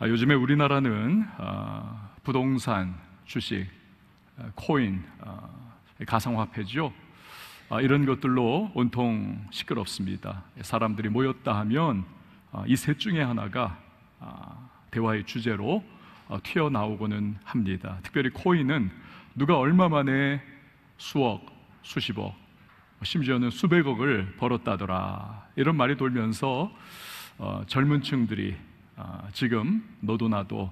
요즘에 우리나라는 부동산, 주식, 코인, 가상화폐죠. 이런 것들로 온통 시끄럽습니다. 사람들이 모였다 하면 이 셋 중에 하나가 대화의 주제로 튀어나오고는 합니다. 특별히 코인은 누가 얼마 만에 수억, 수십억, 심지어는 수백억을 벌었다더라, 이런 말이 돌면서 젊은 층들이 지금 너도 나도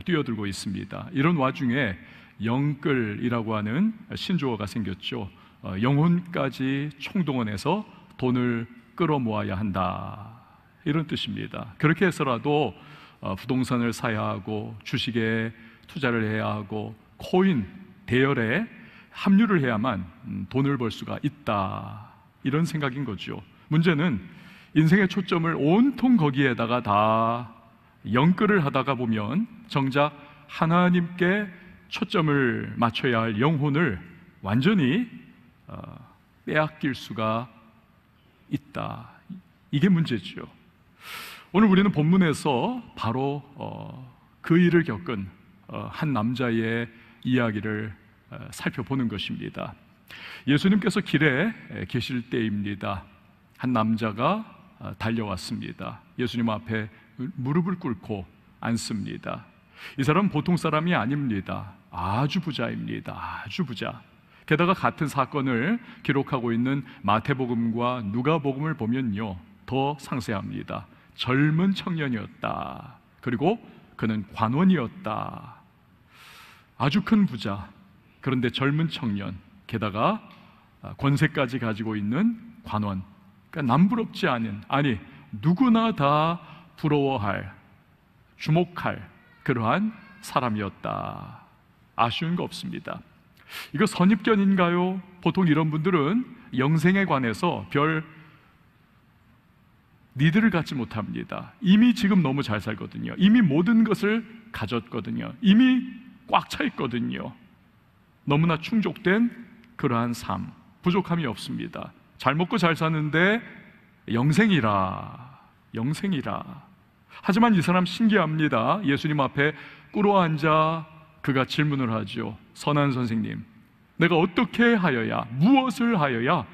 뛰어들고 있습니다. 이런 와중에 영끌이라고 하는 신조어가 생겼죠. 영혼까지 총동원해서 돈을 끌어모아야 한다, 이런 뜻입니다. 그렇게 해서라도 부동산을 사야 하고, 주식에 투자를 해야 하고, 코인 대열에 합류를 해야만 돈을 벌 수가 있다, 이런 생각인 거죠. 문제는 인생의 초점을 온통 거기에다가 다 영끌을 하다가 보면 정작 하나님께 초점을 맞춰야 할 영혼을 완전히 빼앗길 수가 있다. 이게 문제죠. 오늘 우리는 본문에서 바로 그 일을 겪은 한 남자의 이야기를 살펴보는 것입니다. 예수님께서 길에 계실 때입니다. 한 남자가 달려왔습니다. 예수님 앞에 무릎을 꿇고 앉습니다. 이 사람은 보통 사람이 아닙니다. 아주 부자입니다. 아주 부자. 게다가 같은 사건을 기록하고 있는 마태복음과 누가복음을 보면요, 더 상세합니다. 젊은 청년이었다. 그리고 그는 관원이었다. 아주 큰 부자, 그런데 젊은 청년, 게다가 권세까지 가지고 있는 관원. 그러니까 남부럽지 않은, 아니 누구나 다 부러워할, 주목할 그러한 사람이었다. 아쉬운 거 없습니다. 이거 선입견인가요? 보통 이런 분들은 영생에 관해서 별 니들을 갖지 못합니다. 이미 지금 너무 잘 살거든요. 이미 모든 것을 가졌거든요. 이미 꽉 차 있거든요. 너무나 충족된 그러한 삶, 부족함이 없습니다. 잘 먹고 잘 사는데 영생이라. 하지만 이 사람 신기합니다. 예수님 앞에 꿇어앉아 그가 질문을 하죠. 선한 선생님, 내가 어떻게 하여야, 무엇을 하여야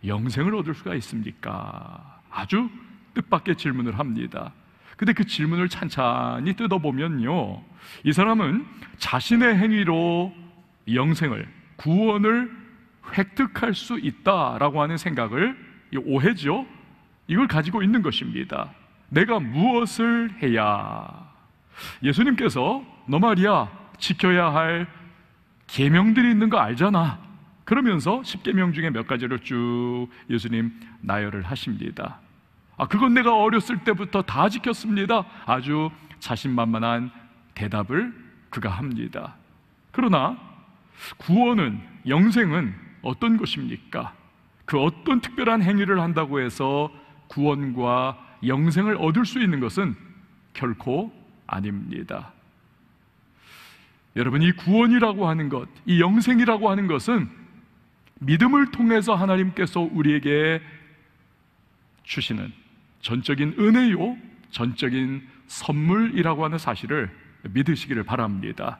영생을 얻을 수가 있습니까? 아주 뜻밖의 질문을 합니다. 근데 그 질문을 찬찬히 뜯어보면요, 이 사람은 자신의 행위로 영생을, 구원을 획득할 수 있다라고 하는 생각을, 이 오해죠, 이걸 가지고 있는 것입니다. 내가 무엇을 해야, 예수님께서 너 말이야 지켜야 할 계명들이 있는 거 알잖아. 그러면서 10계명 중에 몇 가지를 쭉 예수님 나열을 하십니다. 그건 내가 어렸을 때부터 다 지켰습니다. 아주 자신만만한 대답을 그가 합니다. 그러나 구원은, 영생은 어떤 것입니까? 그 어떤 특별한 행위를 한다고 해서 구원과 영생을 얻을 수 있는 것은 결코 아닙니다. 여러분, 이 구원이라고 하는 것, 이 영생이라고 하는 것은 믿음을 통해서 하나님께서 우리에게 주시는 전적인 은혜요, 전적인 선물이라고 하는 사실을 믿으시기를 바랍니다.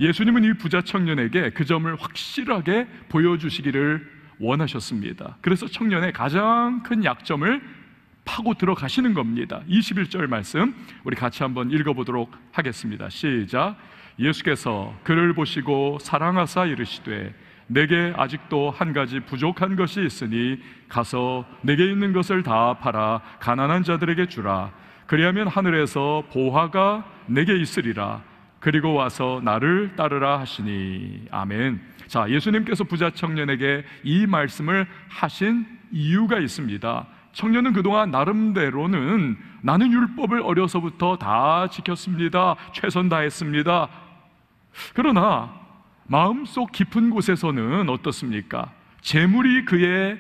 예수님은 이 부자 청년에게 그 점을 확실하게 보여주시기를 원하셨습니다. 그래서 청년의 가장 큰 약점을 파고 들어가시는 겁니다. 21절 말씀 우리 같이 한번 읽어보도록 하겠습니다. 시작. 예수께서 그를 보시고 사랑하사 이르시되 내게 아직도 한 가지 부족한 것이 있으니 가서 내게 있는 것을 다 팔아 가난한 자들에게 주라. 그리하면 하늘에서 보화가 내게 있으리라. 그리고 와서 나를 따르라 하시니. 아멘. 자, 예수님께서 부자 청년에게 이 말씀을 하신 이유가 있습니다. 청년은 그동안 나름대로는 나는 율법을 어려서부터 다 지켰습니다, 최선 다했습니다. 그러나 마음속 깊은 곳에서는 어떻습니까? 재물이 그의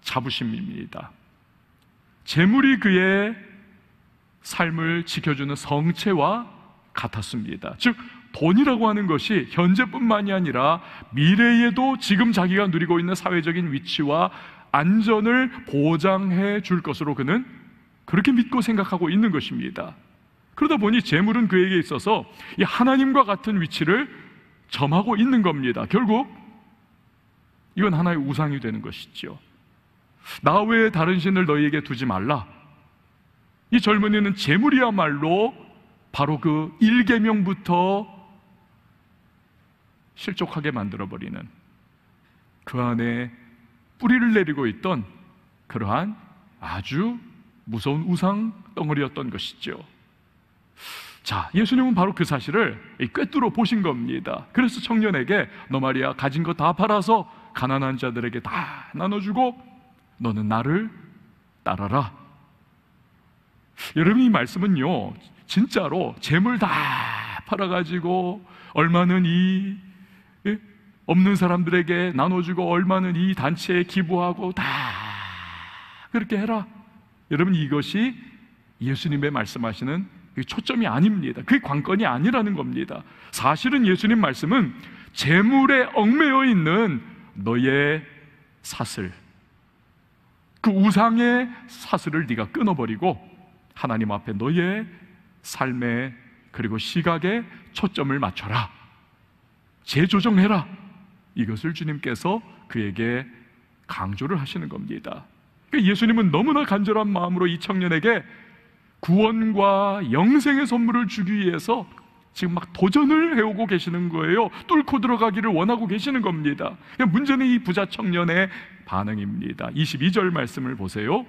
자부심입니다. 재물이 그의 삶을 지켜주는 성체와 같았습니다. 즉 돈이라고 하는 것이 현재뿐만이 아니라 미래에도 지금 자기가 누리고 있는 사회적인 위치와 안전을 보장해 줄 것으로 그는 그렇게 믿고 생각하고 있는 것입니다. 그러다 보니 재물은 그에게 있어서 이 하나님과 같은 위치를 점하고 있는 겁니다. 결국 이건 하나의 우상이 되는 것이죠. 나 외에 다른 신을 너희에게 두지 말라. 이 젊은이는 재물이야말로 바로 그 1계명부터 실족하게 만들어버리는, 그 안에 뿌리를 내리고 있던 그러한 아주 무서운 우상 덩어리였던 것이죠. 자, 예수님은 바로 그 사실을 꿰뚫어 보신 겁니다. 그래서 청년에게 너 말이야 가진 거 다 팔아서 가난한 자들에게 다 나눠주고 너는 나를 따라라. 여러분, 이 말씀은요 진짜로 재물 다 팔아가지고 얼마는 이 없는 사람들에게 나눠주고 얼마는 이 단체에 기부하고 다 그렇게 해라. 여러분, 이것이 예수님의 말씀하시는 초점이 아닙니다. 그게 관건이 아니라는 겁니다. 사실은 예수님 말씀은 재물에 얽매여 있는 너의 사슬, 그 우상의 사슬을 네가 끊어버리고 하나님 앞에 너의 삶에 그리고 시각에 초점을 맞춰라, 재조정해라. 이것을 주님께서 그에게 강조를 하시는 겁니다. 그러니까 예수님은 너무나 간절한 마음으로 이 청년에게 구원과 영생의 선물을 주기 위해서 지금 막 도전을 해오고 계시는 거예요. 뚫고 들어가기를 원하고 계시는 겁니다. 문제는 이 부자 청년의 반응입니다. 22절 말씀을 보세요.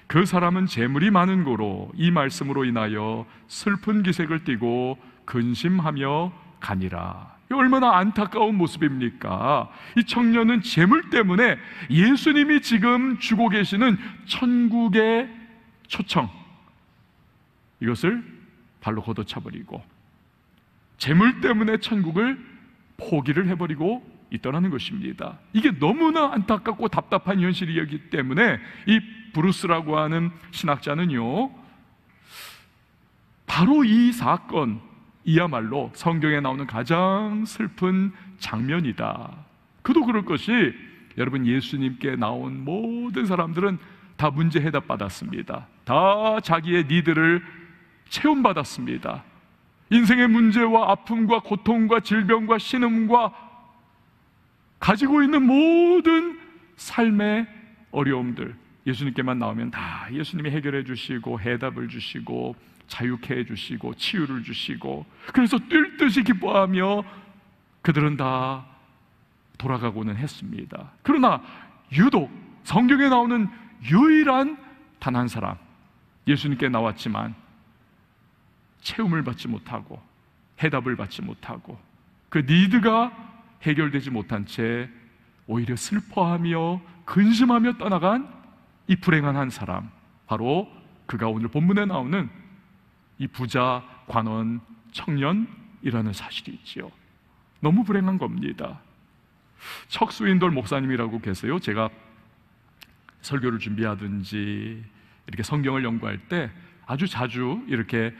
그 사람은 재물이 많은 고로 이 말씀으로 인하여 슬픈 기색을 띠고 근심하며 가니라. 얼마나 안타까운 모습입니까? 이 청년은 재물 때문에 예수님이 지금 주고 계시는 천국의 초청, 이것을 발로 걷어차버리고 재물 때문에 천국을 포기를 해버리고 있더라는 것입니다. 이게 너무나 안타깝고 답답한 현실이기 때문에 이 브루스라고 하는 신학자는요, 바로 이 사건 이야말로 성경에 나오는 가장 슬픈 장면이다. 그도 그럴 것이, 여러분, 예수님께 나온 모든 사람들은 다 문제 해답 받았습니다. 다 자기의 니드를 체험받았습니다. 인생의 문제와 아픔과 고통과 질병과 신음과 가지고 있는 모든 삶의 어려움들, 예수님께만 나오면 다 예수님이 해결해 주시고 해답을 주시고 자유케 해주시고 치유를 주시고, 그래서 뛸 듯이 기뻐하며 그들은 다 돌아가고는 했습니다. 그러나 유독 성경에 나오는 유일한 단 한 사람, 예수님께 나왔지만 체험을 받지 못하고 해답을 받지 못하고 그 니드가 해결되지 못한 채 오히려 슬퍼하며 근심하며 떠나간 이 불행한 한 사람, 바로 그가 오늘 본문에 나오는 이 부자 관원 청년이라는 사실이 있지요. 너무 불행한 겁니다. 척수인돌 목사님이라고 계세요. 제가 설교를 준비하든지 이렇게 성경을 연구할 때 아주 자주 이렇게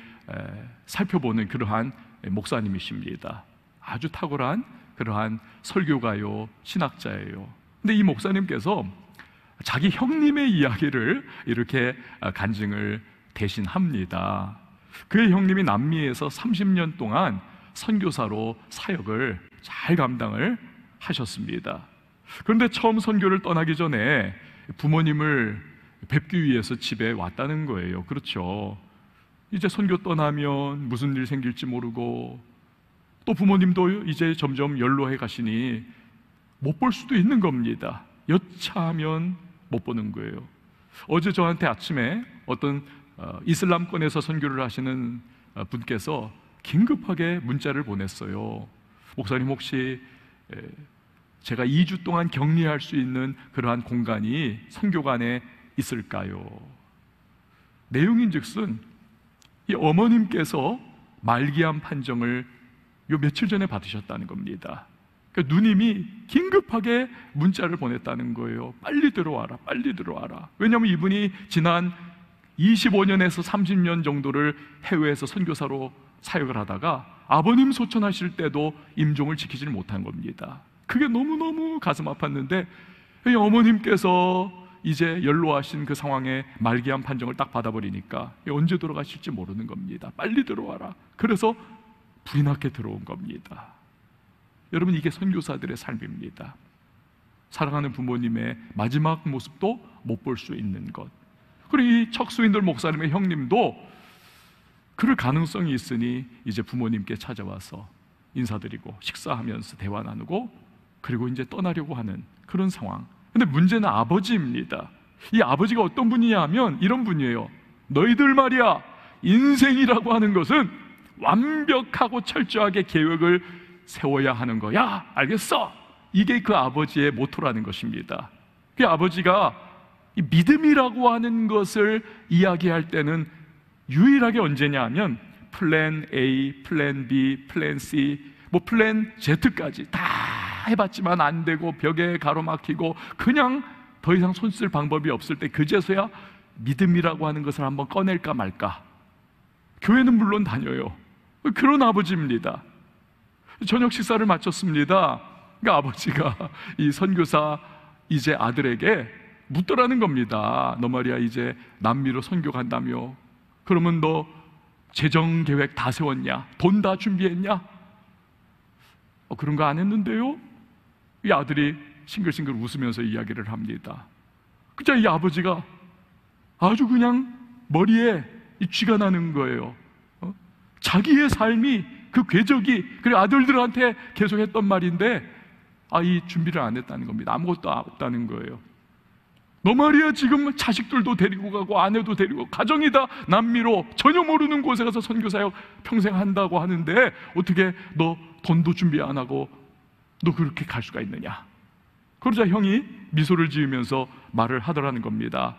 살펴보는 그러한 목사님이십니다. 아주 탁월한 그러한 설교가요, 신학자예요. 근데 이 목사님께서 자기 형님의 이야기를 이렇게 간증을 대신합니다. 그의 형님이 남미에서 30년 동안 선교사로 사역을 잘 감당을 하셨습니다. 그런데 처음 선교를 떠나기 전에 부모님을 뵙기 위해서 집에 왔다는 거예요. 그렇죠. 이제 선교 떠나면 무슨 일 생길지 모르고 또 부모님도 이제 점점 연로해 가시니 못 볼 수도 있는 겁니다. 여차하면 못 보는 거예요. 어제 저한테 아침에 어떤 이슬람권에서 선교를 하시는 분께서 긴급하게 문자를 보냈어요. 목사님, 혹시 제가 2주 동안 격리할 수 있는 그러한 공간이 선교관에 있을까요? 내용인즉슨 이 어머님께서 말기암 판정을 요 며칠 전에 받으셨다는 겁니다. 그러니까 누님이 긴급하게 문자를 보냈다는 거예요. 빨리 들어와라, 빨리 들어와라. 왜냐하면 이분이 지난 25년에서 30년 정도를 해외에서 선교사로 사역을 하다가 아버님 소천하실 때도 임종을 지키지를 못한 겁니다. 그게 너무너무 가슴 아팠는데 어머님께서 이제 연로하신 그 상황에 말기암 판정을 딱 받아버리니까 언제 돌아가실지 모르는 겁니다. 빨리 들어와라. 그래서 불이 나게 들어온 겁니다. 여러분, 이게 선교사들의 삶입니다. 사랑하는 부모님의 마지막 모습도 못 볼 수 있는 것. 그리고 이 척수인들 목사님의 형님도 그럴 가능성이 있으니 이제 부모님께 찾아와서 인사드리고 식사하면서 대화 나누고 그리고 이제 떠나려고 하는 그런 상황. 근데 문제는 아버지입니다. 이 아버지가 어떤 분이냐 하면 이런 분이에요. 너희들 말이야, 인생이라고 하는 것은 완벽하고 철저하게 계획을 세워야 하는 거야. 알겠어? 이게 그 아버지의 모토라는 것입니다. 그 아버지가 이 믿음이라고 하는 것을 이야기할 때는 유일하게 언제냐 하면 플랜 A, 플랜 B, 플랜 C, 뭐 플랜 Z까지 다 해봤지만 안 되고 벽에 가로막히고 그냥 더 이상 손 쓸 방법이 없을 때 그제서야 믿음이라고 하는 것을 한번 꺼낼까 말까. 교회는 물론 다녀요. 그런 아버지입니다. 저녁 식사를 마쳤습니다. 그러니까 아버지가 이 선교사 이제 아들에게 묻더라는 겁니다. 너 말이야 이제 남미로 선교 간다며. 그러면 너 재정 계획 다 세웠냐? 돈 다 준비했냐? 그런 거 안 했는데요? 이 아들이 싱글싱글 웃으면서 이야기를 합니다. 그자 이 아버지가 아주 그냥 머리에 이 쥐가 나는 거예요. 자기의 삶이 그 궤적이 그리고 아들들한테 계속 했던 말인데 이 준비를 안 했다는 겁니다. 아무것도 없다는 거예요. 너 말이야 지금 자식들도 데리고 가고 아내도 데리고 가정이 다 남미로 전혀 모르는 곳에 가서 선교사역 평생 한다고 하는데 어떻게 너 돈도 준비 안 하고 너 그렇게 갈 수가 있느냐. 그러자 형이 미소를 지으면서 말을 하더라는 겁니다.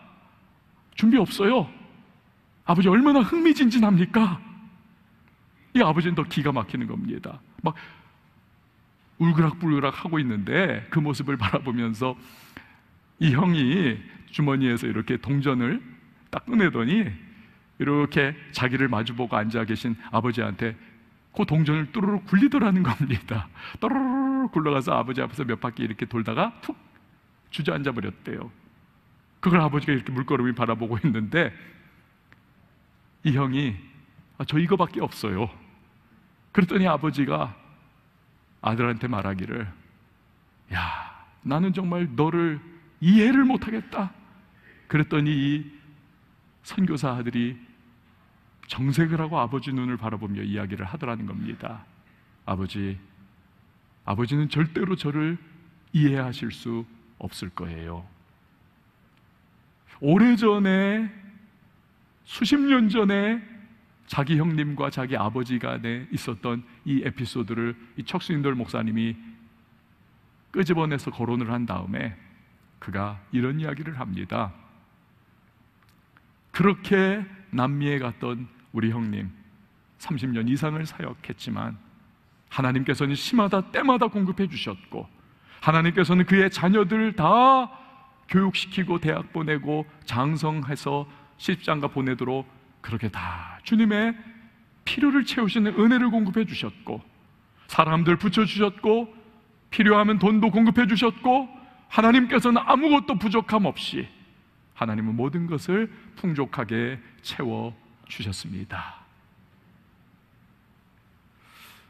준비 없어요. 아버지 얼마나 흥미진진합니까? 이 아버지는 더 기가 막히는 겁니다. 막 울그락불그락 하고 있는데 그 모습을 바라보면서 이 형이 주머니에서 이렇게 동전을 딱 꺼내더니 이렇게 자기를 마주보고 앉아 계신 아버지한테 그 동전을 뚜루룩 굴리더라는 겁니다. 또르르 굴러가서 아버지 앞에서 몇 바퀴 이렇게 돌다가 툭 주저앉아 버렸대요. 그걸 아버지가 이렇게 물끄러미 바라보고 있는데 이 형이 저 이거밖에 없어요. 그랬더니 아버지가 아들한테 말하기를 야, 나는 정말 너를 이해를 못하겠다. 그랬더니 이 선교사 아들이 정색을 하고 아버지 눈을 바라보며 이야기를 하더라는 겁니다. 아버지는 절대로 저를 이해하실 수 없을 거예요. 오래전에 수십 년 전에 자기 형님과 자기 아버지 간에 있었던 이 에피소드를 이 척수인돌 목사님이 끄집어내서 거론을 한 다음에 그가 이런 이야기를 합니다. 그렇게 남미에 갔던 우리 형님 30년 이상을 사역했지만 하나님께서는 시마다 때마다 공급해 주셨고 하나님께서는 그의 자녀들 다 교육시키고 대학 보내고 장성해서 시집장가 보내도록 그렇게 다 주님의 필요를 채우시는 은혜를 공급해 주셨고 사람들 붙여주셨고 필요하면 돈도 공급해 주셨고 하나님께서는 아무것도 부족함 없이 하나님은 모든 것을 풍족하게 채워주셨습니다.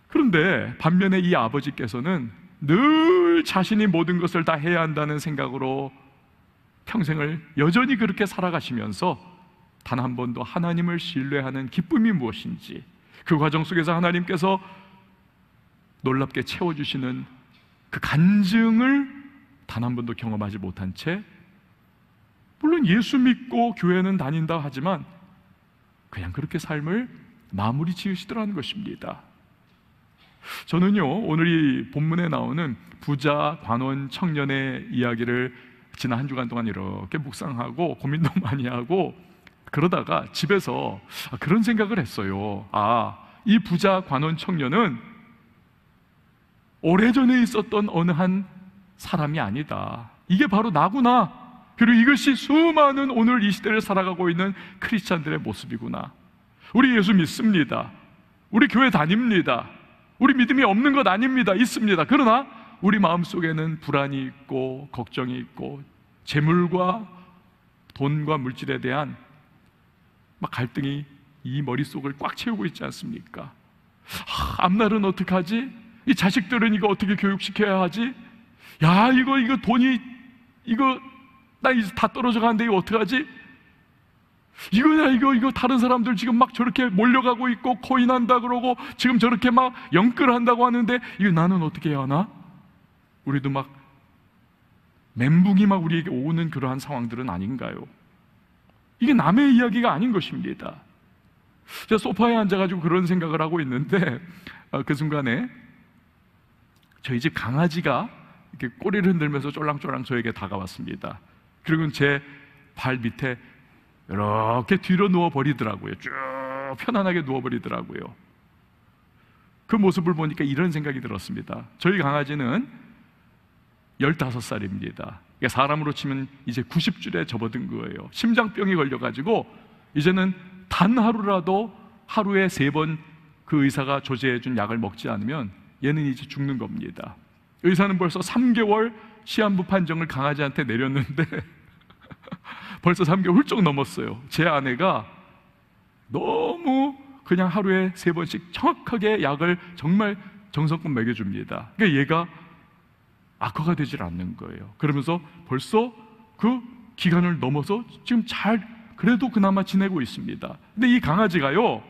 그런데 반면에 이 아버지께서는 늘 자신이 모든 것을 다 해야 한다는 생각으로 평생을 여전히 그렇게 살아가시면서 단 한 번도 하나님을 신뢰하는 기쁨이 무엇인지 그 과정 속에서 하나님께서 놀랍게 채워주시는 그 간증을 단 한 번도 경험하지 못한 채 물론 예수 믿고 교회는 다닌다 하지만 그냥 그렇게 삶을 마무리 지으시더라는 것입니다. 저는요 오늘 이 본문에 나오는 부자, 관원, 청년의 이야기를 지난 한 주간 동안 이렇게 묵상하고 고민도 많이 하고 그러다가 집에서 그런 생각을 했어요. 이 부자, 관원, 청년은 오래전에 있었던 어느 한 사람이 아니다. 이게 바로 나구나. 그리고 이것이 수많은 오늘 이 시대를 살아가고 있는 크리스찬들의 모습이구나. 우리 예수 믿습니다. 우리 교회 다닙니다. 우리 믿음이 없는 것 아닙니다. 있습니다. 그러나 우리 마음속에는 불안이 있고 걱정이 있고 재물과 돈과 물질에 대한 막 갈등이 이 머릿속을 꽉 채우고 있지 않습니까? 앞날은 어떡하지? 이 자식들은 이거 어떻게 교육시켜야 하지? 야, 이거 돈이, 나 이제 다 떨어져 가는데 이거 어떡하지? 이거 다른 사람들 지금 막 저렇게 몰려가고 있고 코인한다 그러고 지금 저렇게 막 영끌한다고 하는데 이거 나는 어떻게 해야 하나? 우리도 막 멘붕이 막 우리에게 오는 그러한 상황들은 아닌가요? 이게 남의 이야기가 아닌 것입니다. 제가 소파에 앉아가지고 그런 생각을 하고 있는데 그 순간에 저희 집 강아지가 이렇게 꼬리를 흔들면서 쫄랑쫄랑 저에게 다가왔습니다. 그리고 제 발 밑에 이렇게 뒤로 누워버리더라고요. 쭉 편안하게 누워버리더라고요. 그 모습을 보니까 이런 생각이 들었습니다. 저희 강아지는 15살입니다. 그러니까 사람으로 치면 이제 90줄에 접어든 거예요. 심장병이 걸려가지고 이제는 단 하루라도 하루에 3번 그 의사가 조제해준 약을 먹지 않으면 얘는 이제 죽는 겁니다. 의사는 벌써 3개월 시한부 판정을 강아지한테 내렸는데 벌써 3개월 훌쩍 넘었어요. 제 아내가 너무 그냥 하루에 3번씩 정확하게 약을 정말 정성껏 먹여줍니다. 그러니까 얘가 악화가 되질 않는 거예요. 그러면서 벌써 그 기간을 넘어서 지금 그래도 그나마 지내고 있습니다. 근데 이 강아지가요,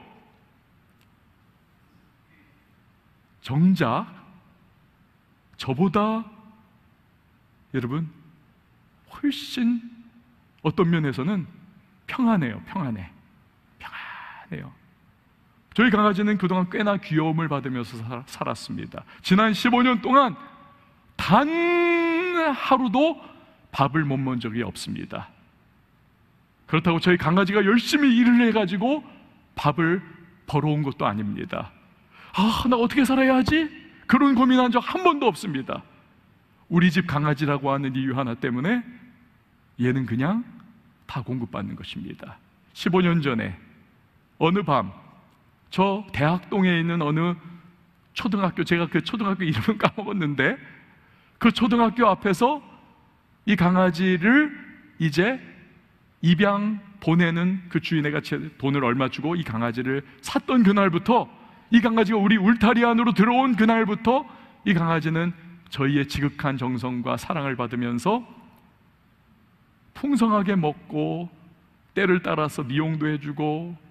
정작 저보다 여러분 훨씬 어떤 면에서는 평안해요. 저희 강아지는 그동안 꽤나 귀여움을 받으면서 살았습니다. 지난 15년 동안 단 하루도 밥을 못 먹은 적이 없습니다. 그렇다고 저희 강아지가 열심히 일을 해가지고 밥을 벌어온 것도 아닙니다. 나 어떻게 살아야 하지? 그런 고민한 적 한 번도 없습니다. 우리 집 강아지라고 하는 이유 하나 때문에 얘는 그냥 다 공급받는 것입니다. 15년 전에 어느 밤 저 대학동에 있는 어느 초등학교, 제가 그 초등학교 이름은 까먹었는데 그 초등학교 앞에서 이 강아지를 이제 입양 보내는 그 주인애가 돈을 얼마 주고 이 강아지를 샀던 그날부터, 이 강아지가 우리 울타리 안으로 들어온 그날부터 이 강아지는 저희의 지극한 정성과 사랑을 받으면서 풍성하게 먹고 때를 따라서 미용도 해주고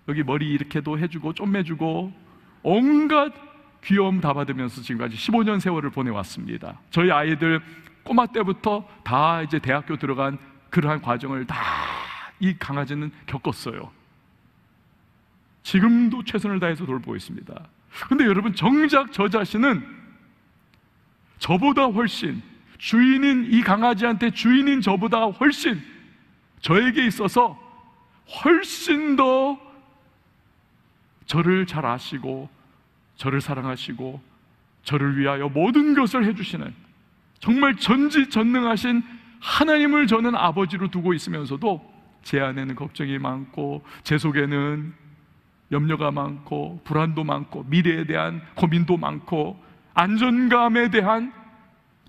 여기 머리 이렇게도 해주고 쪼매주고 온갖 귀여움 다 받으면서 지금까지 15년 세월을 보내왔습니다. 저희 아이들 꼬마 때부터 다 이제 대학교 들어간 그러한 과정을 다 이 강아지는 겪었어요. 지금도 최선을 다해서 돌보고 있습니다. 근데 여러분, 정작 저 자신은 저보다 훨씬, 주인인 이 강아지한테 주인인 저보다 훨씬 저에게 있어서 훨씬 더 저를 잘 아시고 저를 사랑하시고 저를 위하여 모든 것을 해주시는 정말 전지전능하신 하나님을 저는 아버지로 두고 있으면서도 제 안에는 걱정이 많고 제 속에는 염려가 많고 불안도 많고 미래에 대한 고민도 많고 안전감에 대한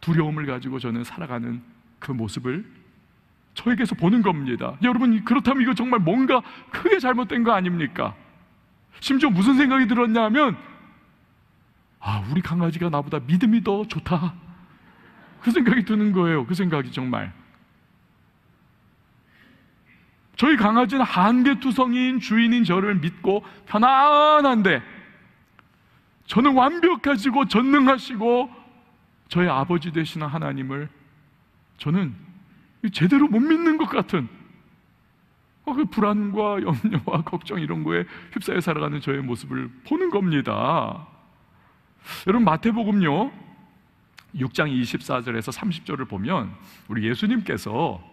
두려움을 가지고 저는 살아가는 그 모습을 저에게서 보는 겁니다. 여러분, 그렇다면 이거 정말 뭔가 크게 잘못된 거 아닙니까? 심지어 무슨 생각이 들었냐면 우리 강아지가 나보다 믿음이 더 좋다, 그 생각이 드는 거예요. 그 생각이 정말. 저희 강아지는 한계투성이인 주인인 저를 믿고 편안한데 저는 완벽하시고 전능하시고 저의 아버지 되시는 하나님을 저는 제대로 못 믿는 것 같은 그 불안과 염려와 걱정 이런 거에 휩싸여 살아가는 저의 모습을 보는 겁니다. 여러분, 마태복음요 6장 24절에서 30절을 보면 우리 예수님께서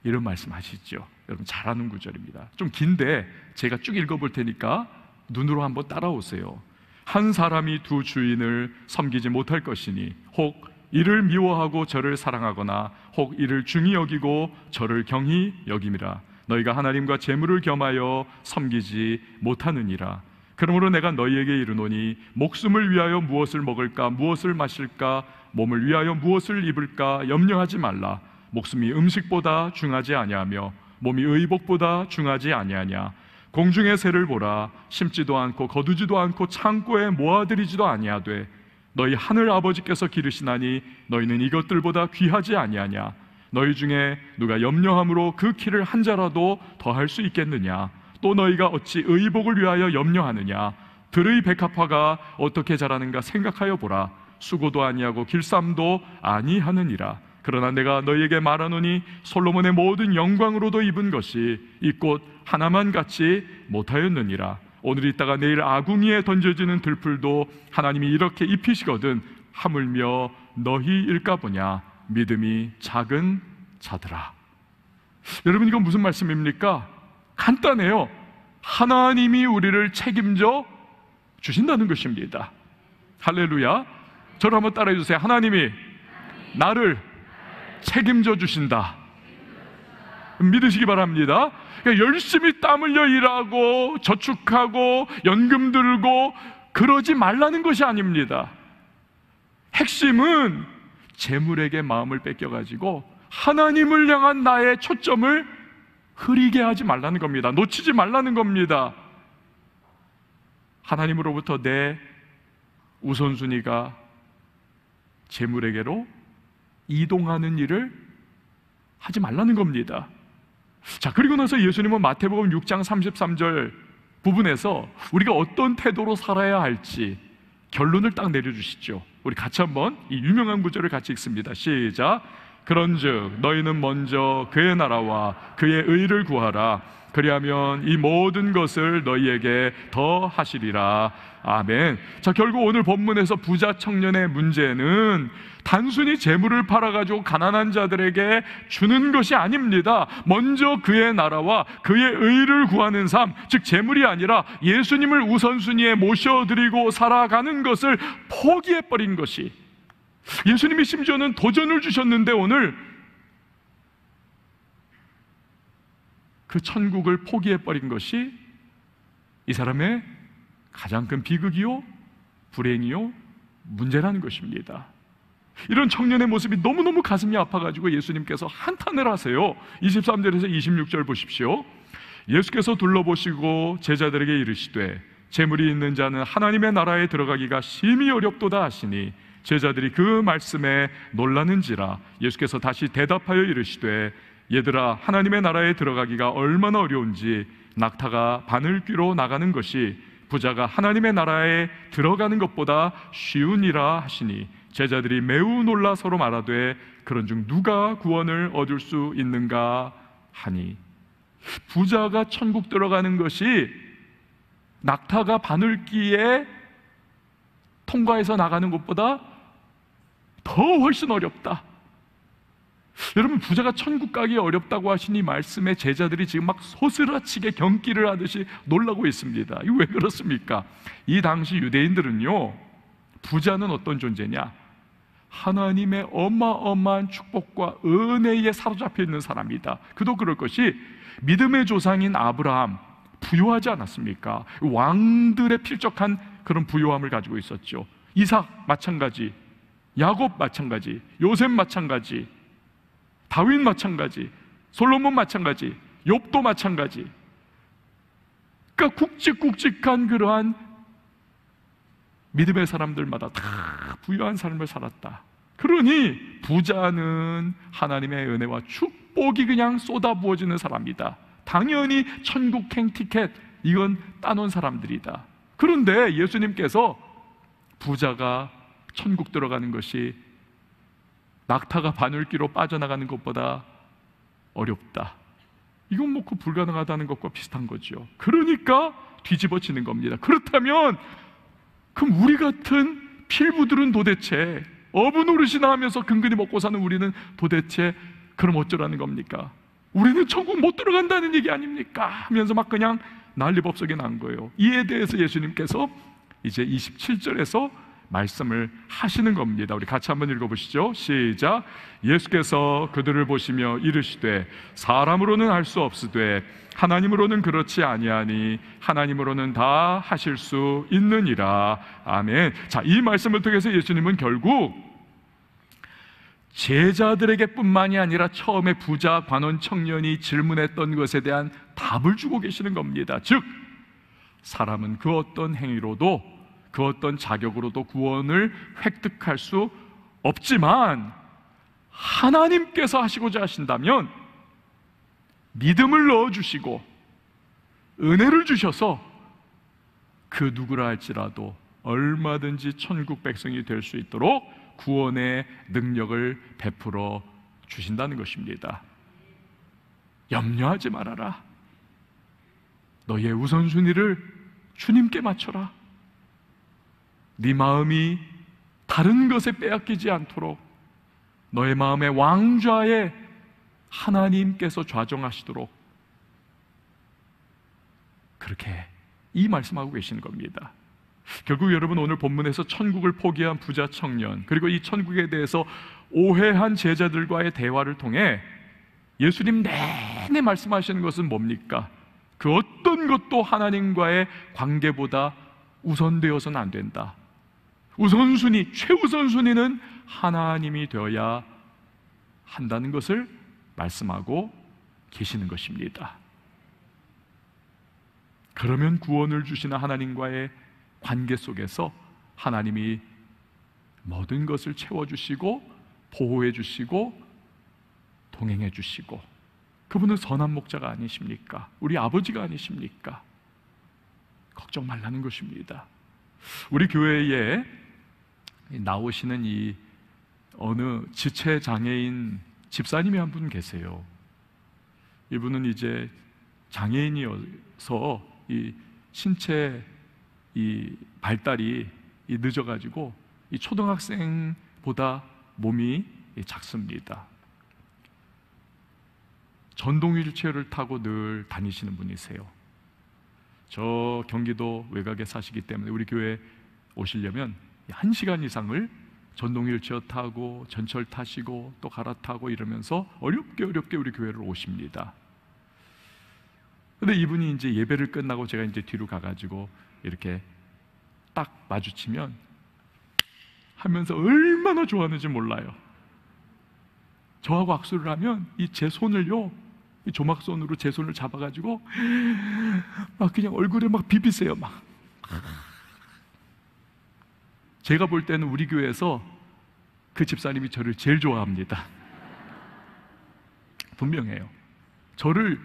이런 말씀하시죠. 여러분 잘 아는 구절입니다. 좀 긴데 제가 쭉 읽어볼 테니까 눈으로 한번 따라오세요. 한 사람이 두 주인을 섬기지 못할 것이니 혹 이를 미워하고 저를 사랑하거나 혹 이를 중히 여기고 저를 경히 여김이라. 너희가 하나님과 재물을 겸하여 섬기지 못하느니라. 그러므로 내가 너희에게 이르노니 목숨을 위하여 무엇을 먹을까 무엇을 마실까 몸을 위하여 무엇을 입을까 염려하지 말라. 목숨이 음식보다 중하지 아니하며 몸이 의복보다 중하지 아니하냐. 공중의 새를 보라. 심지도 않고 거두지도 않고 창고에 모아들이지도 아니하되 너희 하늘 아버지께서 기르시나니 너희는 이것들보다 귀하지 아니하냐. 너희 중에 누가 염려함으로 그 키를 한 자라도 더할 수 있겠느냐. 또 너희가 어찌 의복을 위하여 염려하느냐. 들의 백합화가 어떻게 자라는가 생각하여 보라. 수고도 아니하고 길쌈도 아니하느니라. 그러나 내가 너희에게 말하노니 솔로몬의 모든 영광으로도 입은 것이 이 꽃 하나만 같지 못하였느니라. 오늘 있다가 내일 아궁이에 던져지는 들풀도 하나님이 이렇게 입히시거든 하물며 너희일까 보냐. 믿음이 작은 자들아. 여러분, 이건 무슨 말씀입니까? 간단해요. 하나님이 우리를 책임져 주신다는 것입니다. 할렐루야. 저를 한번 따라해 주세요. 하나님이 나를 책임져 주신다. 믿으시기 바랍니다. 그러니까 열심히 땀 흘려 일하고 저축하고 연금 들고 그러지 말라는 것이 아닙니다. 핵심은 재물에게 마음을 뺏겨가지고 하나님을 향한 나의 초점을 흐리게 하지 말라는 겁니다. 놓치지 말라는 겁니다. 하나님으로부터 내 우선순위가 재물에게로 이동하는 일을 하지 말라는 겁니다. 자, 그리고 나서 예수님은 마태복음 6장 33절 부분에서 우리가 어떤 태도로 살아야 할지 결론을 딱 내려주시죠. 우리 같이 한번 이 유명한 구절을 같이 읽습니다. 시작. 그런즉 너희는 먼저 그의 나라와 그의 의를 구하라. 그리하면 이 모든 것을 너희에게 더 하시리라. 아멘. 자, 결국 오늘 본문에서 부자 청년의 문제는 단순히 재물을 팔아가지고 가난한 자들에게 주는 것이 아닙니다. 먼저 그의 나라와 그의 의를 구하는 삶, 즉 재물이 아니라 예수님을 우선순위에 모셔드리고 살아가는 것을 포기해버린 것이, 예수님이 심지어는 도전을 주셨는데 오늘 그 천국을 포기해버린 것이 이 사람의 가장 큰 비극이요, 불행이요, 문제라는 것입니다. 이런 청년의 모습이 너무너무 가슴이 아파가지고 예수님께서 한탄을 하세요. 23절에서 26절 보십시오. 예수께서 둘러보시고 제자들에게 이르시되 재물이 있는 자는 하나님의 나라에 들어가기가 심히 어렵도다 하시니 제자들이 그 말씀에 놀라는지라. 예수께서 다시 대답하여 이르시되 얘들아, 하나님의 나라에 들어가기가 얼마나 어려운지 낙타가 바늘 귀로 나가는 것이 부자가 하나님의 나라에 들어가는 것보다 쉬우니라 하시니 제자들이 매우 놀라 서로 말하되 그런즉 누가 구원을 얻을 수 있는가 하니. 부자가 천국 들어가는 것이 낙타가 바늘귀에 통과해서 나가는 것보다 더 훨씬 어렵다. 여러분, 부자가 천국 가기 어렵다고 하시니 말씀에 제자들이 지금 막 소스라치게 경기를 하듯이 놀라고 있습니다. 이거 왜 그렇습니까? 이 당시 유대인들은요, 부자는 어떤 존재냐? 하나님의 어마어마한 축복과 은혜에 사로잡혀 있는 사람이다. 그도 그럴 것이 믿음의 조상인 아브라함, 부유하지 않았습니까? 왕들의 필적한 그런 부유함을 가지고 있었죠. 이삭 마찬가지, 야곱 마찬가지, 요셉 마찬가지, 다윗 마찬가지, 솔로몬 마찬가지, 욥도 마찬가지. 그러니까 굵직굵직한 그러한 믿음의 사람들마다 다 부유한 삶을 살았다. 그러니 부자는 하나님의 은혜와 축복이 그냥 쏟아부어지는 사람이다. 당연히 천국 행티켓 이건 따놓은 사람들이다. 그런데 예수님께서 부자가 천국 들어가는 것이 낙타가 바늘귀로 빠져나가는 것보다 어렵다, 이건 뭐 불가능하다는 것과 비슷한 거죠. 그러니까 뒤집어지는 겁니다. 그렇다면 그럼 우리 같은 필부들은 도대체, 어부노릇이나 하면서 근근히 먹고 사는 우리는 도대체 그럼 어쩌라는 겁니까? 우리는 천국 못 들어간다는 얘기 아닙니까? 하면서 막 그냥 난리법석이 난 거예요. 이에 대해서 예수님께서 이제 27절에서 말씀을 하시는 겁니다. 우리 같이 한번 읽어보시죠. 시작. 예수께서 그들을 보시며 이르시되 사람으로는 할 수 없으되 하나님으로는 그렇지 아니하니 하나님으로는 다 하실 수 있느니라. 아멘. 자, 이 말씀을 통해서 예수님은 결국 제자들에게 뿐만이 아니라 처음에 부자 관원 청년이 질문했던 것에 대한 답을 주고 계시는 겁니다. 즉, 사람은 그 어떤 행위로도, 그 어떤 자격으로도 구원을 획득할 수 없지만 하나님께서 하시고자 하신다면 믿음을 넣어주시고 은혜를 주셔서 그 누구라 할지라도 얼마든지 천국 백성이 될 수 있도록 구원의 능력을 베풀어 주신다는 것입니다. 염려하지 말아라. 너의 우선순위를 주님께 맞춰라. 네 마음이 다른 것에 빼앗기지 않도록 너의 마음의 왕좌에 하나님께서 좌정하시도록 그렇게 이 말씀하고 계시는 겁니다. 결국 여러분, 오늘 본문에서 천국을 포기한 부자 청년, 그리고 이 천국에 대해서 오해한 제자들과의 대화를 통해 예수님 내내 말씀하시는 것은 뭡니까? 그 어떤 것도 하나님과의 관계보다 우선되어서는 안 된다. 우선순위, 최우선순위는 하나님이 되어야 한다는 것을 말씀하고 계시는 것입니다. 그러면 구원을 주시는 하나님과의 관계 속에서 하나님이 모든 것을 채워주시고 보호해 주시고 동행해 주시고, 그분은 선한 목자가 아니십니까? 우리 아버지가 아니십니까? 걱정 말라는 것입니다. 우리 교회에 나오시는 이 어느 지체 장애인 집사님이 한 분 계세요. 이분은 이제 장애인이어서 이 신체 이 발달이 늦어가지고 이 초등학생보다 몸이 작습니다. 전동 휠체어를 타고 늘 다니시는 분이세요. 저 경기도 외곽에 사시기 때문에 우리 교회 오시려면 1시간 이상을 전동 휠체어 타고 전철 타시고 또 갈아타고 이러면서 어렵게 우리 교회를 오십니다. 근데 이분이 이제 예배를 끝나고 제가 이제 뒤로 가가지고 이렇게 딱 마주치면 하면서 얼마나 좋아하는지 몰라요. 저하고 악수를 하면 이 제 손을요, 이 조막손으로 제 손을 잡아가지고 막 그냥 얼굴에 막 비비세요. 막 제가 볼 때는 우리 교회에서 그 집사님이 저를 제일 좋아합니다. 분명해요. 저를,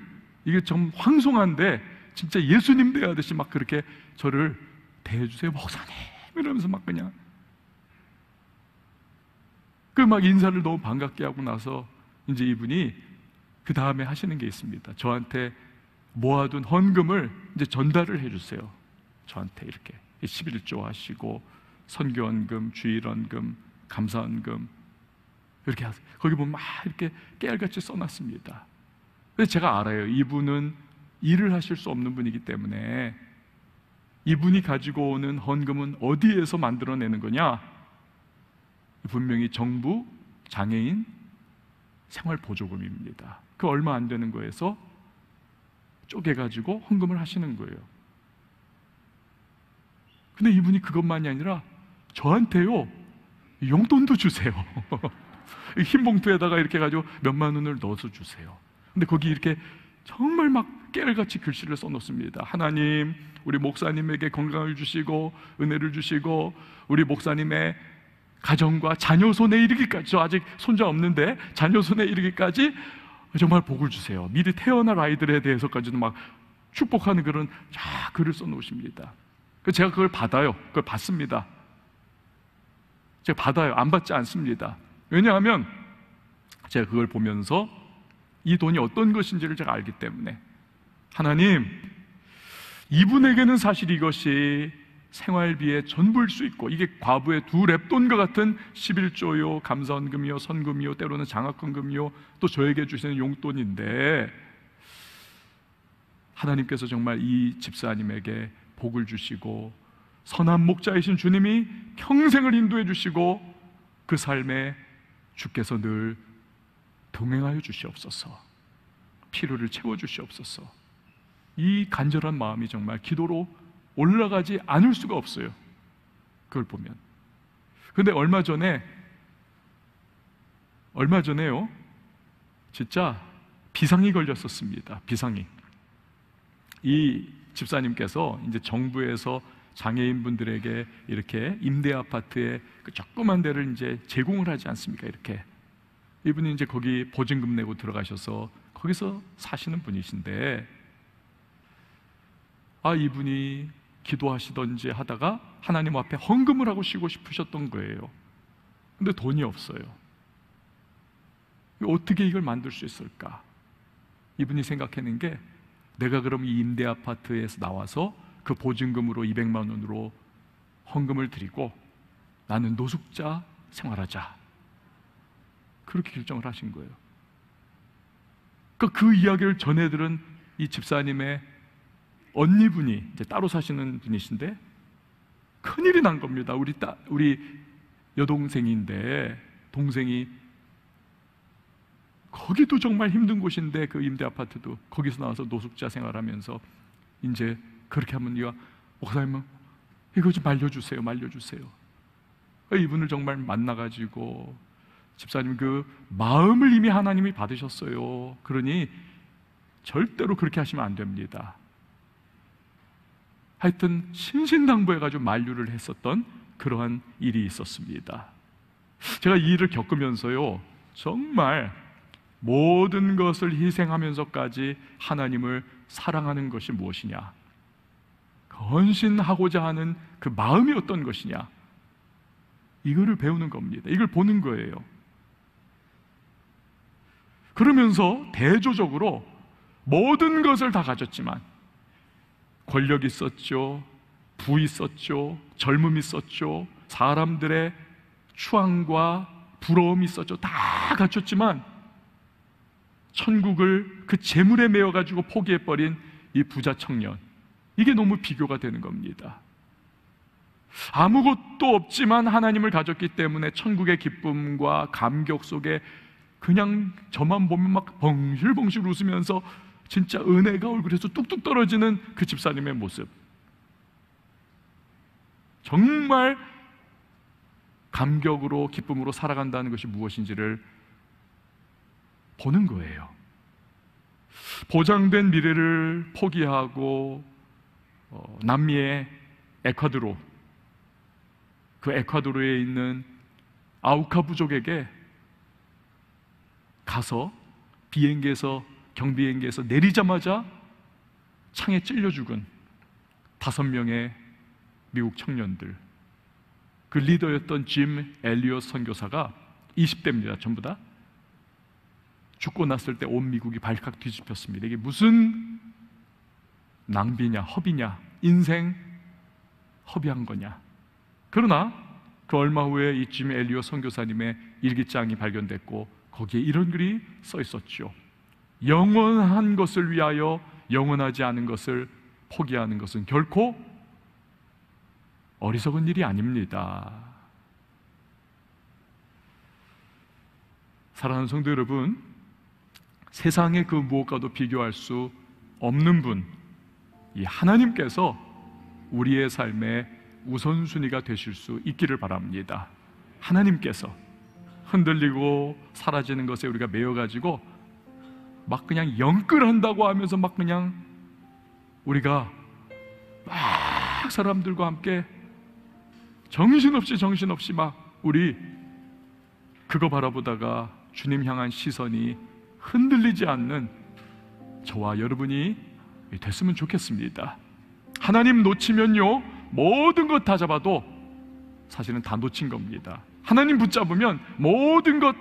이게 좀 황송한데 진짜 예수님 대하듯이 막 그렇게 저를 대해주세요. 목사님 이러면서 막 그냥 그 막 인사를 너무 반갑게 하고 나서 이제 이분이 그 다음에 하시는 게 있습니다. 저한테 모아둔 헌금을 이제 전달을 해주세요. 저한테 이렇게 11조 하시고 선교헌금, 주일헌금, 감사헌금 이렇게 하세요. 거기 보면 막 이렇게 깨알같이 써놨습니다. 근데 제가 알아요. 이분은 일을 하실 수 없는 분이기 때문에 이분이 가지고 오는 헌금은 어디에서 만들어내는 거냐? 분명히 정부 장애인 생활보조금입니다. 그 얼마 안 되는 거에서 쪼개가지고 헌금을 하시는 거예요. 근데 이분이 그것만이 아니라 저한테요 용돈도 주세요. 흰 봉투에다가 이렇게 가지고 몇만 원을 넣어서 주세요. 근데 거기 이렇게 정말 막 깨알같이 글씨를 써놓습니다. 하나님, 우리 목사님에게 건강을 주시고 은혜를 주시고 우리 목사님의 가정과 자녀 손에 이르기까지, 저 아직 손자 없는데 자녀 손에 이르기까지 정말 복을 주세요. 미리 태어날 아이들에 대해서까지도 막 축복하는 그런 글을 써놓으십니다. 제가 그걸 받아요. 그걸 받습니다. 제가 받아요. 안 받지 않습니다. 왜냐하면 제가 그걸 보면서 이 돈이 어떤 것인지를 제가 알기 때문에, 하나님, 이분에게는 사실 이것이 생활비의 전부일 수 있고, 이게 과부의 2랩돈과 같은 11조요, 감사헌금이요, 선금이요, 때로는 장학헌금이요, 또 저에게 주시는 용돈인데 하나님께서 정말 이 집사님에게 복을 주시고 선한 목자이신 주님이 평생을 인도해 주시고 그 삶에 주께서 늘 동행하여 주시옵소서, 필요를 채워 주시옵소서. 이 간절한 마음이 정말 기도로 올라가지 않을 수가 없어요. 그걸 보면. 근데 얼마 전에 얼마 전에요, 진짜 비상이 걸렸었습니다. 비상이. 이 집사님께서 이제 정부에서 장애인분들에게 이렇게 임대 아파트에 그 조그만 데를 이제 제공을 하지 않습니까? 이렇게. 이분이 이제 거기 보증금 내고 들어가셔서 거기서 사시는 분이신데, 이분이 기도하시던지 하다가 하나님 앞에 헌금을 하고 쉬고 싶으셨던 거예요. 근데 돈이 없어요. 어떻게 이걸 만들 수 있을까? 이분이 생각하는 게, 내가 그럼 이 임대 아파트에서 나와서 그 보증금으로 200만 원으로 헌금을 드리고 나는 노숙자 생활하자, 그렇게 결정을 하신 거예요. 그러니까 그 이야기를 전해 들은 이 집사님의 언니분이 이제 따로 사시는 분이신데, 큰일이 난 겁니다. 우리 여동생인데, 동생이 거기도 정말 힘든 곳인데, 그 임대 아파트도 거기서 나와서 노숙자 생활하면서 이제 그렇게 하면, 목사님은 이거 좀 말려주세요. 이분을 정말 만나가지고, 집사님 그 마음을 이미 하나님이 받으셨어요. 그러니 절대로 그렇게 하시면 안 됩니다. 하여튼 신신당부해가지고 만류를 했었던 그러한 일이 있었습니다. 제가 이 일을 겪으면서요, 정말 모든 것을 희생하면서까지 하나님을 사랑하는 것이 무엇이냐, 헌신하고자 하는 그 마음이 어떤 것이냐, 이거를 배우는 겁니다. 이걸 보는 거예요. 그러면서 대조적으로 모든 것을 다 가졌지만, 권력 있었죠, 부 있었죠, 젊음 있었죠, 사람들의 추앙과 부러움이 있었죠. 다 갖췄지만 천국을 그 재물에 매여가지고 포기해버린 이 부자 청년, 이게 너무 비교가 되는 겁니다. 아무것도 없지만 하나님을 가졌기 때문에 천국의 기쁨과 감격 속에 그냥 저만 보면 막 벙실벙실 웃으면서 진짜 은혜가 얼굴에서 뚝뚝 떨어지는 그 집사님의 모습, 정말 감격으로 기쁨으로 살아간다는 것이 무엇인지를 보는 거예요. 보장된 미래를 포기하고 남미의 에콰도르, 그 에콰도르에 있는 아우카 부족에게 가서 경비행기에서 내리자마자 창에 찔려 죽은 5명의 미국 청년들, 그 리더였던 짐 엘리엇 선교사가 20대입니다. 전부 다 죽고 났을 때 온 미국이 발칵 뒤집혔습니다. 이게 무슨 낭비냐, 허비냐, 인생 허비한 거냐. 그러나 그 얼마 후에 이 짐 엘리엇 선교사님의 일기장이 발견됐고, 거기에 이런 글이 써 있었죠. 영원한 것을 위하여 영원하지 않은 것을 포기하는 것은 결코 어리석은 일이 아닙니다. 사랑하는 성도 여러분, 세상의 그 무엇과도 비교할 수 없는 분, 이 하나님께서 우리의 삶의 우선순위가 되실 수 있기를 바랍니다. 하나님께서 흔들리고 사라지는 것에 우리가 매여가지고 막 그냥 영끌한다고 하면서 막 그냥 우리가 막 사람들과 함께 정신없이 막 우리 그거 바라보다가 주님 향한 시선이 흔들리지 않는 저와 여러분이 됐으면 좋겠습니다. 하나님 놓치면요, 모든 것 다 잡아도 사실은 다 놓친 겁니다. 하나님 붙잡으면 모든 것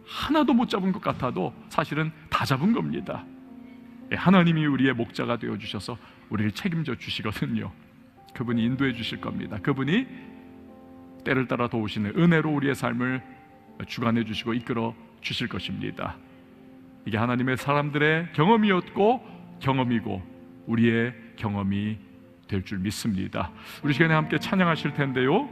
하나도 못 잡은 것 같아도 사실은 다 잡은 겁니다. 하나님이 우리의 목자가 되어주셔서 우리를 책임져 주시거든요. 그분이 인도해 주실 겁니다. 그분이 때를 따라 도우시는 은혜로 우리의 삶을 주관해 주시고 이끌어 주실 것입니다. 이게 하나님의 사람들의 경험이었고 경험이고 우리의 경험이 될 줄 믿습니다. 우리 시간에 함께 찬양하실 텐데요,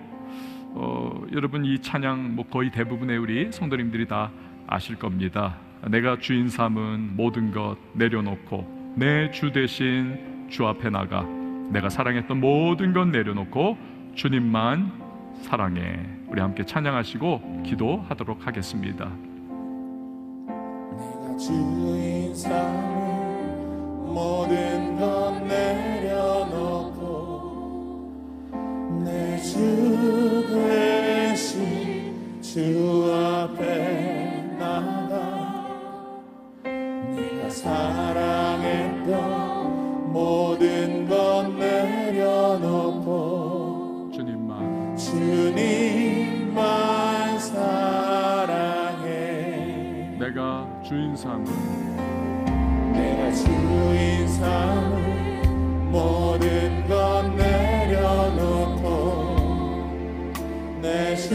여러분 이 찬양 거의 대부분의 우리 성도님들이 다 아실 겁니다. 내가 주인 삼은 모든 것 내려놓고 내 주 대신 주 앞에 나가 내가 사랑했던 모든 것 내려놓고 주님만 사랑해. 우리 함께 찬양하시고 기도하도록 하겠습니다. 주인 삼은 모든 것 내려놓고 내 주 대신 주 앞에 나가 내가 사랑했던 모든 것 내려놓고 주님만 사랑해. 내가 주인 삼은 모든 것 내려놓고 내 주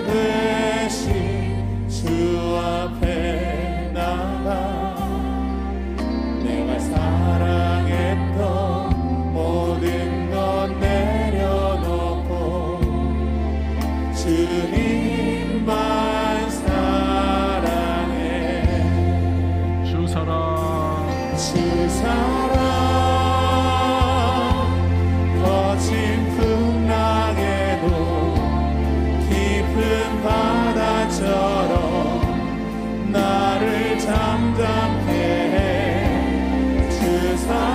대신 주 앞에 나가 내가 사랑했던 모든 것 내려놓고 주님만 사랑해. 주 사랑 거친 풍랑에도 깊은 바다처럼 나를 잠잠케 해. 주 사랑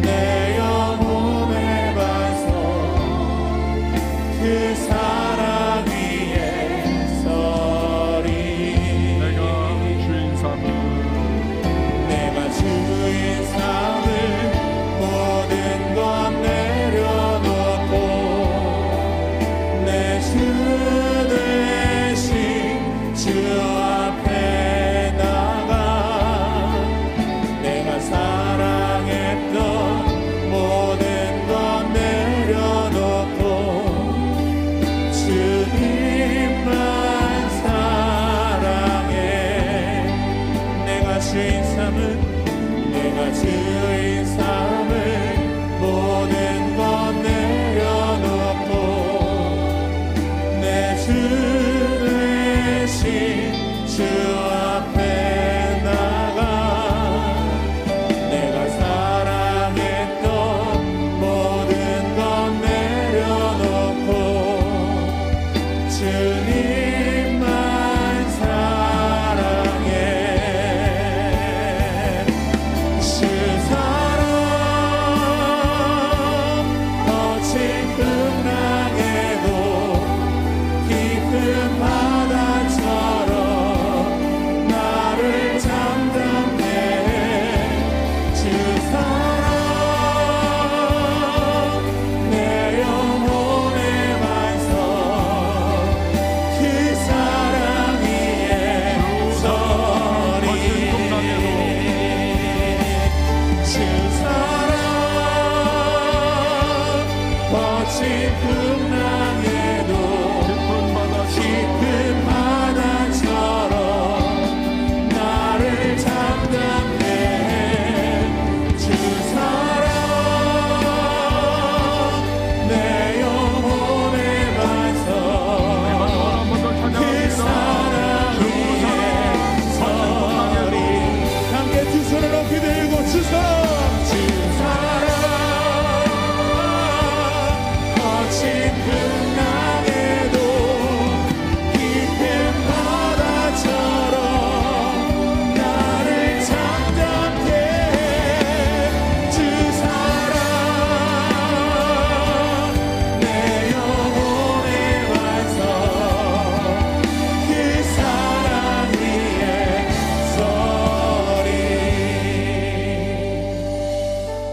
내 영혼의 반석 그 사랑 위에 서리. 내가 주인 삼은 모든 것 내려놓고 내 주 대신 주 앞에 나가 내가 사랑했던 모든 것 내려놓고 주님만 사랑해. 내가 주인 삼은 모든 것 내려놓고 내 주 대신 주 앞에 나가 내가 사랑했던 모든 것 내려놓고 주님만 사랑해.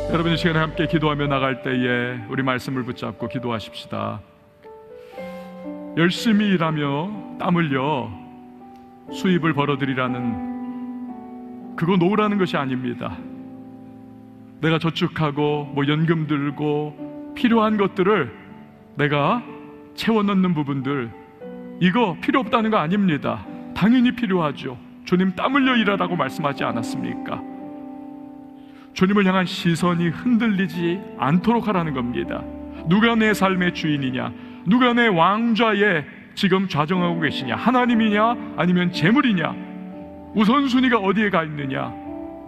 여러분, 이 시간에 함께 기도하며 나갈 때에 우리 말씀을 붙잡고 기도하십시다. 열심히 일하며 땀 흘려 수입을 벌어들이라는, 그거 놓으라는 것이 아닙니다. 내가 저축하고 연금 들고 필요한 것들을 내가 채워 넣는 부분들, 이거 필요 없다는 거 아닙니다. 당연히 필요하죠. 주님 땀 흘려 일하라고 말씀하지 않았습니까? 주님을 향한 시선이 흔들리지 않도록 하라는 겁니다. 누가 내 삶의 주인이냐, 누가 내 왕좌에 지금 좌정하고 계시냐, 하나님이냐 아니면 재물이냐, 우선순위가 어디에 가 있느냐,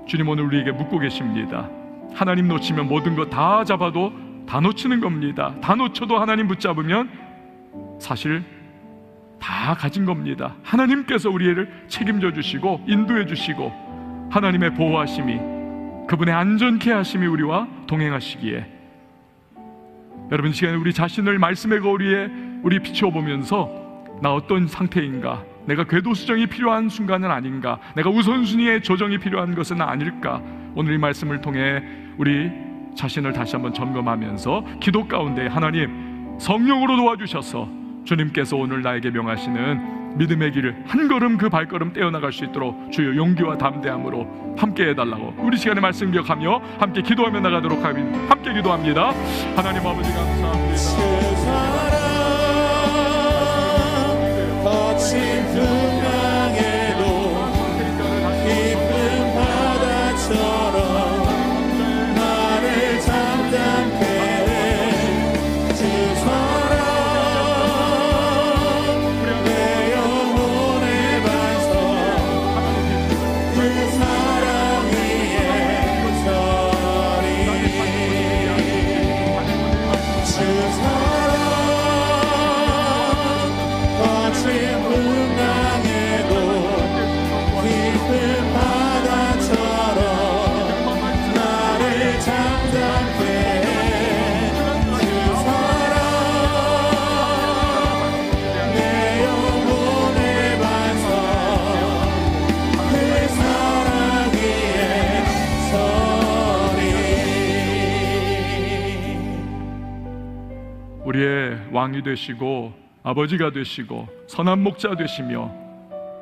주님 오늘 우리에게 묻고 계십니다. 하나님 놓치면 모든 거 다 잡아도 다 놓치는 겁니다. 다 놓쳐도 하나님 붙잡으면 사실 다 가진 겁니다. 하나님께서 우리를 책임져 주시고 인도해 주시고 하나님의 보호하심이, 그분의 안전케 하심이 우리와 동행하시기에, 여러분 이 시간에 우리 자신을 말씀의 거리에 우리 비춰보면서 나 어떤 상태인가, 내가 궤도수정이 필요한 순간은 아닌가, 내가 우선순위의 조정이 필요한 것은 아닐까, 오늘 이 말씀을 통해 우리 자신을 다시 한번 점검하면서 기도 가운데 하나님 성령으로 도와주셔서 주님께서 오늘 나에게 명하시는 믿음의 길을 한 걸음 그 발걸음 떼어나갈 수 있도록 주여 용기와 담대함으로 함께 해달라고 우리 시간에 말씀 기억하며 함께 기도하며 나가도록 하면 함께 기도합니다. 하나님 아버지 감사합니다. 사랑 거친 풍랑에도 깊은 바다처럼 나를 잠잠케 해. 주 사랑 내 영혼의 반석, 그 사랑 위에 서리. 주 사랑 거친 풍랑에도 깊은 바다처럼 나를 잠잠케 해. 주 사랑 내 영혼의 반석, 그 사랑 위에 서리. 우리의 왕이 되시고 아버지가 되시고 선한 목자 되시며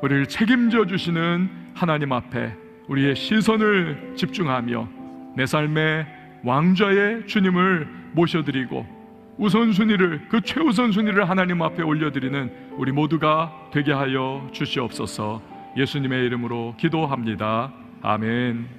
우리를 책임져 주시는 하나님 앞에 우리의 시선을 집중하며 내 삶의 왕좌의 주님을 모셔드리고 우선순위를, 그 최우선순위를 하나님 앞에 올려드리는 우리 모두가 되게 하여 주시옵소서. 예수님의 이름으로 기도합니다. 아멘.